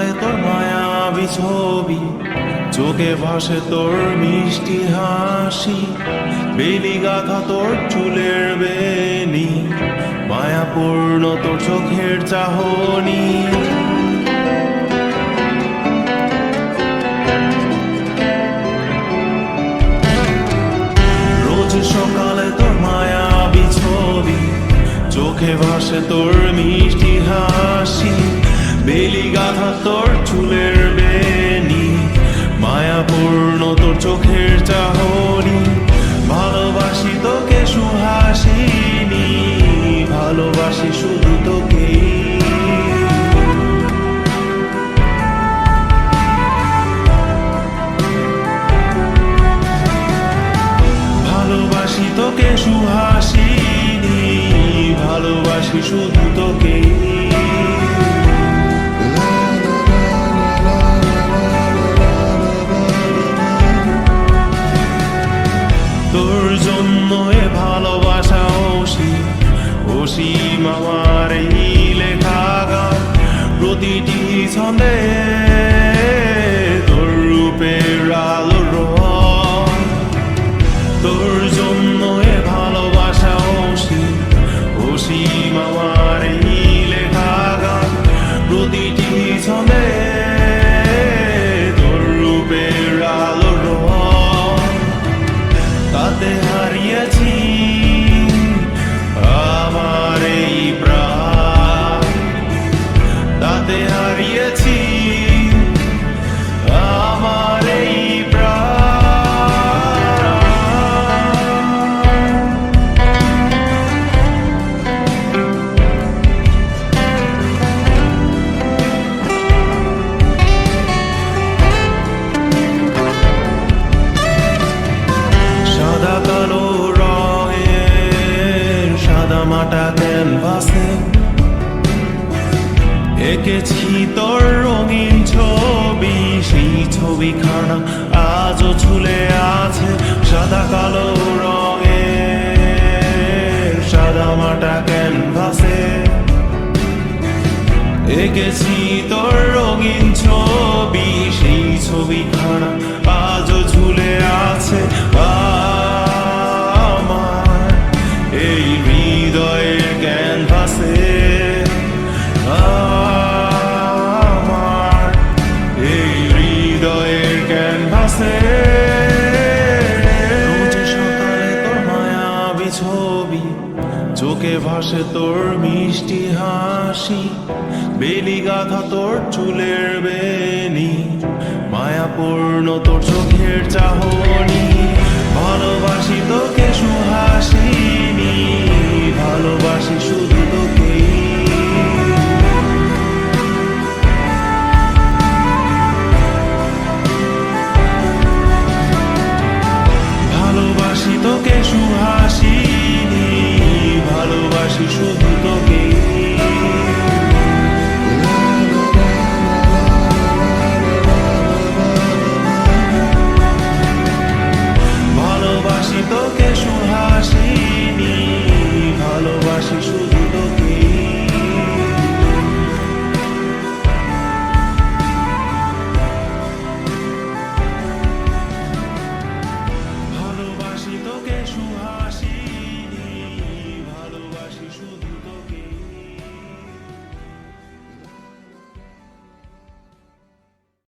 সকালে তোর মায়াবী ছবি, চোখে ভাসে তোর মিষ্টি হাসি, বেলি গাথা তোর চুলের বেনি, মায়াপূর্ণ তোর চোখের চাহনি। রোজ সকালে তোর মায়াবী ছবি, চোখে ভাসে তোর মিষ্টি হাসি, বেলি গাথা তোর চুলের বেনি, মায়াপূর্ণ তোর চোখের চাহনি। ভালোবাসি তোকে সুহাসিনী, ভালোবাসি শুধু তোকে। ভালোবাসি তোকে সুহাসিনী, ভালোবাসি শুধু তোকে। তোর জন্য এ ভালোবাসা অসীম আমার এই লেখা গান, প্রতিটি ছন্দে তোর রূপের আলো রং। তোর জন্য এ ভালোবাসা অসীম আমার এই লেখা গান, প্রতিটি ছন্দে তোর রূপের আলো রং। তাতে হারিয়েছি আমার এই প্রাণ, তাতে হারিয়েছি আমার এই কালো রঙের সাদা মাটা ক্যানভাসে এঁকেছি তোর রঙিন ছবি, সেই ছবিখানা আজও ঝুলে আছে। সাদা কালো রঙের সাদা মাটা ক্যানভাসে এঁকেছি তোর রঙিন ছবি, সেই ছবিখানা আজও ঝুলে আছে আমার এই হৃদয়ের ক্যানভাসে। আমার এই হৃদয়ের ক্যানভাসে। রোজ সকালে তোর মায়াবী ছবি, চোখে ভাসে তোর মিষ্টি হাসি, বেলি গাথা তোর চুলের বেনি, মায়াপূর্ণ তোর চোখের চাহনি। ভালোবাসি তোকে সুহাসি।